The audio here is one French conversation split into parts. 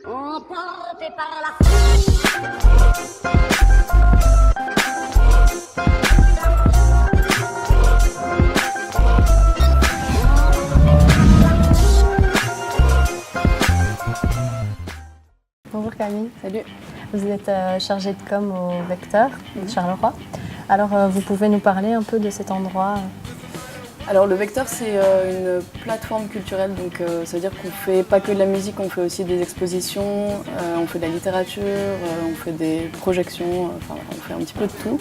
Emporté par la foule. Bonjour Camille. Salut. Vous êtes chargée de com au Vecteur de Charleroi. Alors vous pouvez nous parler un peu de cet endroit? Alors le Vecteur, c'est une plateforme culturelle, donc ça veut dire qu'on fait pas que de la musique, on fait aussi des expositions, on fait de la littérature, on fait des projections, enfin on fait un petit peu de tout.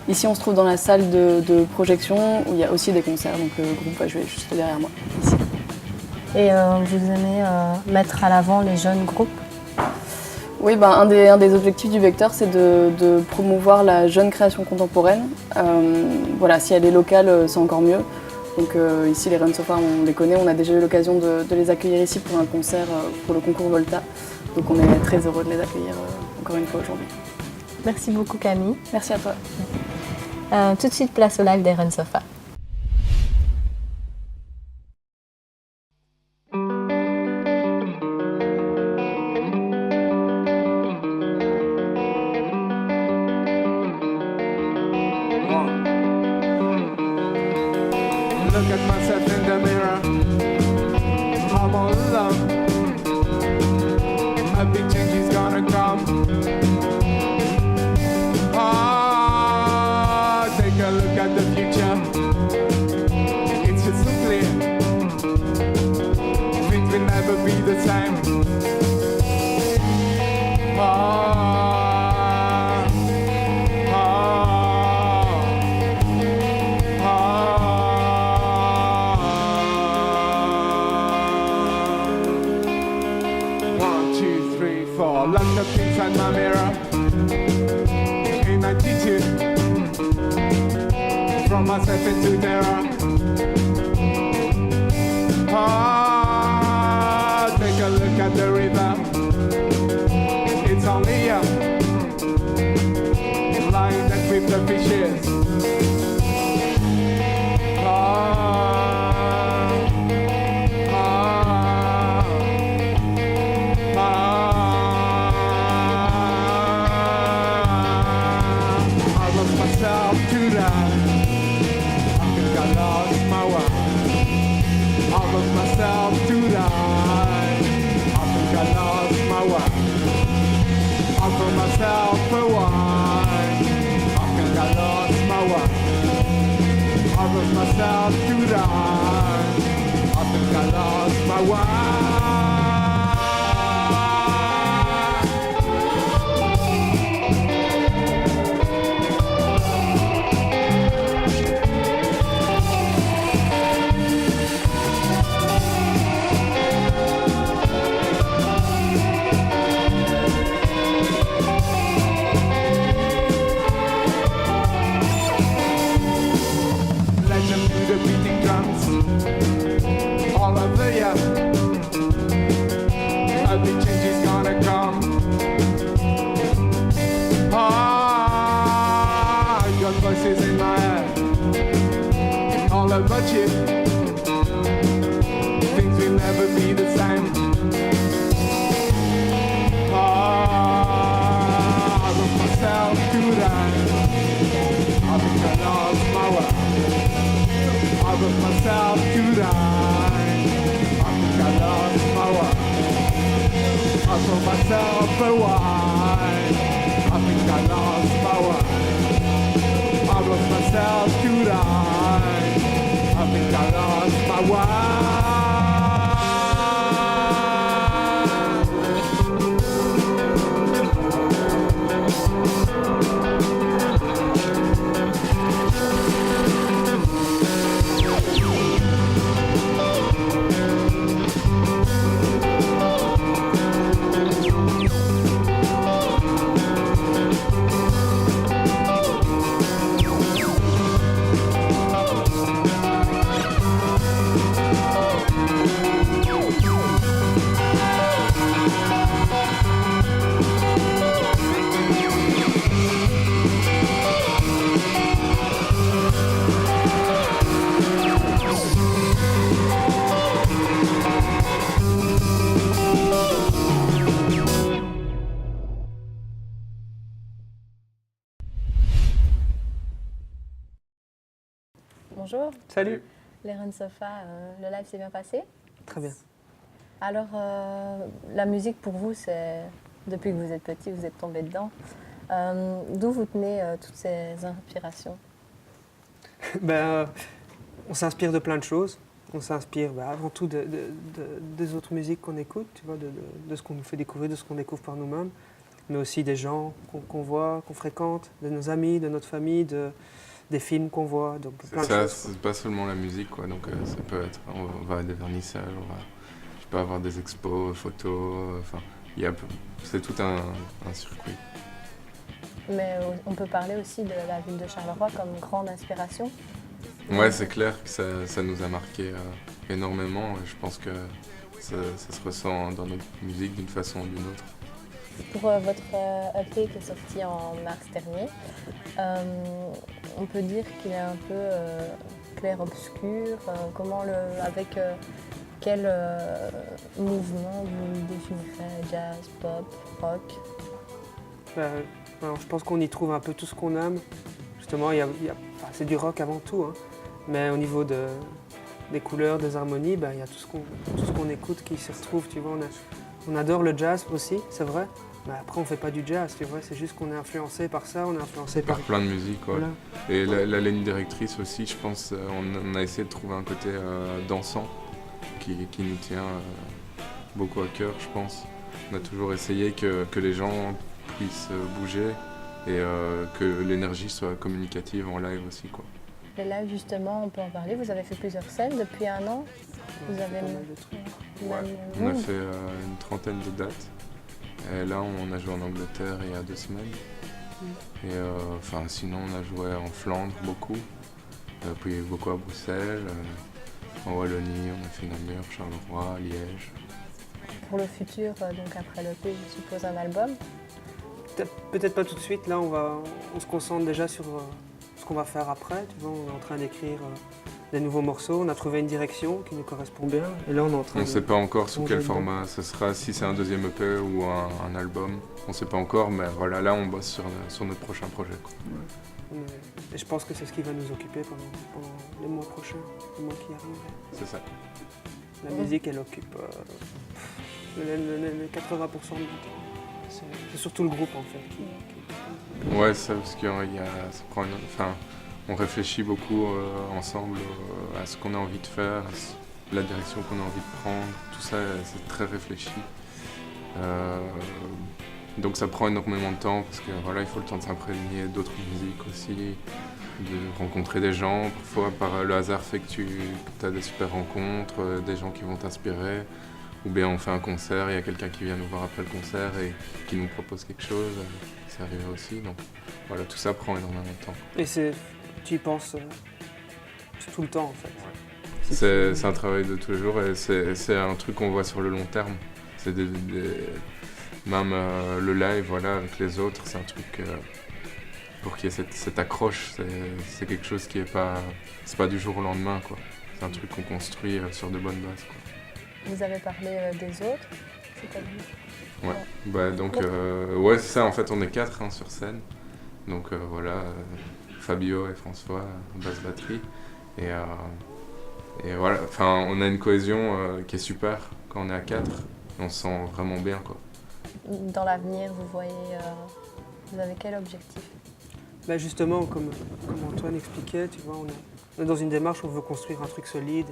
Ici on se trouve dans la salle de projection où il y a aussi des concerts, donc le groupe va jouer juste derrière moi, ici. Et vous aimez mettre à l'avant les jeunes groupes? Oui, un des objectifs du Vecteur, c'est de promouvoir la jeune création contemporaine. Voilà, si elle est locale, c'est encore mieux. Donc ici, les Run Sofa, on les connaît, on a déjà eu l'occasion de les accueillir ici pour un concert pour le concours Volta. Donc on est très heureux de les accueillir encore une fois aujourd'hui. Merci beaucoup Camille. Merci à toi. Tout de suite, place au live des Run Sofa. Look at myself in the mirror. I'm all alone. A big change is gonna come. Ah, take a look at the future. It's just so clear. Things will never be the same. Ah, Look up inside my mirror in attitude from myself into terror. Ah, take a look at the river. It's only you lying that with the fishes. Myself to die. I think I lost my way. I put myself away. I think I lost my way. I lost myself to die. I think I lost my way. All over you, a big change is gonna come. Ah, your voices in my head, all about you. Things will never be the same. Ah, I lost myself to that. I think I lost my way. I lost myself to die. I think I lost my way. I throw myself away. I think I lost my way. I lost myself to die. I think I lost my way. bonjour. Salut. Les Ren Sofa, le live s'est bien passé? Très bien. Alors, la musique pour vous, c'est depuis que vous êtes petit, vous êtes tombé dedans. D'où vous tenez toutes ces inspirations? On s'inspire de plein de choses. On s'inspire avant tout des autres musiques qu'on écoute, tu vois, de ce qu'on nous fait découvrir, de ce qu'on découvre par nous-mêmes, mais aussi des gens qu'on voit, qu'on fréquente, de nos amis, de notre famille, des films qu'on voit. Donc plein de choses. C'est pas seulement la musique, quoi. Donc ça peut être, on va à des vernissages, je peux avoir des expos, photos, enfin, c'est tout un circuit. Mais on peut parler aussi de la ville de Charleroi comme grande inspiration. Ouais, c'est clair que ça nous a marqué énormément. Je pense que ça se ressent dans notre musique d'une façon ou d'une autre. Pour votre EP qui est sorti en mars dernier, on peut dire qu'il est un peu clair-obscur. Avec quel mouvement vous définirez? Jazz, pop, rock? Alors, je pense qu'on y trouve un peu tout ce qu'on aime. Justement, c'est du rock avant tout, hein. Mais au niveau des couleurs, des harmonies, il y a tout ce qu'on écoute qui se retrouve. Tu vois, on adore le jazz aussi, c'est vrai. Mais après, on ne fait pas du jazz, tu vois. C'est juste qu'on est influencé par ça, on est influencé Par plein de musique, ouais. Voilà. Et la ligne directrice aussi, je pense, on a essayé de trouver un côté dansant qui nous tient beaucoup à cœur, je pense. On a toujours essayé que les gens puissent bouger et que l'énergie soit communicative en live aussi, quoi. Et là, justement, on peut en parler. Vous avez fait plusieurs scènes depuis un an. Vous avez pas mal de trucs. On a fait une trentaine de dates. Et là, on a joué en Angleterre il y a 2 semaines. Et sinon, on a joué en Flandre beaucoup. Puis beaucoup à Bruxelles. En Wallonie, on a fait Namur, Charleroi, Liège. Pour le futur, donc après l'EP, je suppose un album. Peut-être pas tout de suite. Là, on se concentre déjà sur ce qu'on va faire après. Tu vois, on est en train d'écrire des nouveaux morceaux. On a trouvé une direction qui nous correspond bien. Et là, on est en train On ne sait pas encore sous quel changer de- format ce sera, si c'est un deuxième EP ou un album. On ne sait pas encore, mais voilà, là, on bosse sur notre prochain projet, quoi. Et je pense que c'est ce qui va nous occuper pendant les mois prochains, les mois qui arrivent. C'est ça. La musique, elle occupe les 80% du temps. C'est surtout le groupe, en fait. Ouais, ça, parce on réfléchit beaucoup ensemble à ce qu'on a envie de faire, la direction qu'on a envie de prendre. Tout ça, c'est très réfléchi. Donc ça prend énormément de temps parce que voilà, il faut le temps de s'imprégner d'autres musiques aussi, de rencontrer des gens. Parfois, par le hasard fait que tu as des super rencontres, des gens qui vont t'inspirer. Ou bien on fait un concert, il y a quelqu'un qui vient nous voir après le concert et qui nous propose quelque chose. C'est arrivé aussi. Donc voilà, tout ça prend énormément de temps. Et tu y penses tout le temps, en fait. C'est un travail de tous les jours et c'est un truc qu'on voit sur le long terme. C'est même le live, voilà, avec les autres, c'est un truc pour qu'il y ait cette accroche. C'est quelque chose qui est pas, c'est pas du jour au lendemain, quoi. C'est un truc qu'on construit sur de bonnes bases, quoi. Vous avez parlé des autres, c'est-à-dire? Ouais. Donc ouais, c'est ça. En fait, on est 4 sur scène. Donc voilà, Fabio et François, basse batterie. Et voilà, enfin, on a une cohésion qui est super quand on est à 4. On se sent vraiment bien, quoi. Dans l'avenir, vous voyez, vous avez quel objectif? Justement, comme Antoine expliquait, tu vois, on est dans une démarche où on veut construire un truc solide,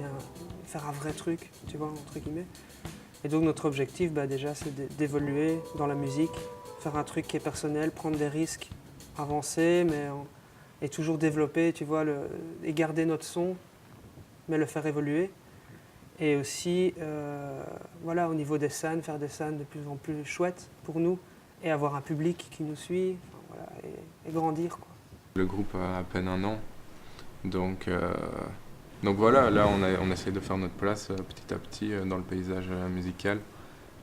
faire un vrai truc, tu vois, entre guillemets. Et donc notre objectif, déjà, c'est d'évoluer dans la musique, faire un truc qui est personnel, prendre des risques, avancer, et toujours développer, tu vois, et garder notre son, mais le faire évoluer. Et aussi, voilà, au niveau des scènes, faire des scènes de plus en plus chouettes pour nous, et avoir un public qui nous suit, voilà, et grandir, quoi. Le groupe a à peine 1 an, donc voilà, là on essaie de faire notre place petit à petit dans le paysage musical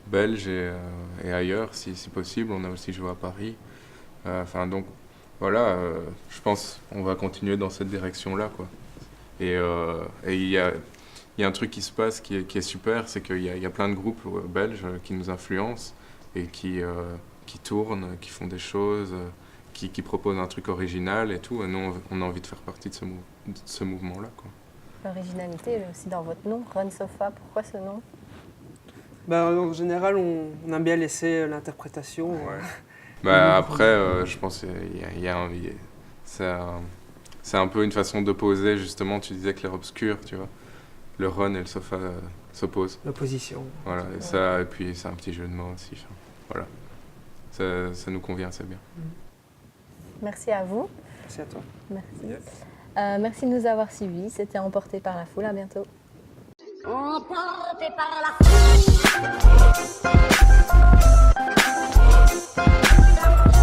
belge et ailleurs si possible. On a aussi joué à Paris. Donc voilà, je pense qu'on va continuer dans cette direction-là, quoi. Et il y a un truc qui se passe qui est super, c'est qu'il y a plein de groupes belges qui nous influencent et qui tournent, qui font des choses, qui propose un truc original et tout. Et nous, on a envie de faire partie de ce mouvement-là, quoi. L'originalité elle est aussi dans votre nom, Run Sofa. Pourquoi ce nom? Bah, en général, on aime bien laisser l'interprétation. Bah, après, je pense c'est un peu une façon d'opposer, justement, tu disais clair-obscur, tu vois. Le run et le sofa s'opposent. L'opposition. Voilà, et puis c'est un petit jeu de mots aussi. Enfin, voilà. Ça nous convient, c'est bien. Merci à vous. Merci à toi. Merci. Merci de nous avoir suivis. C'était Emporté par la foule. À bientôt. Emporté par la foule.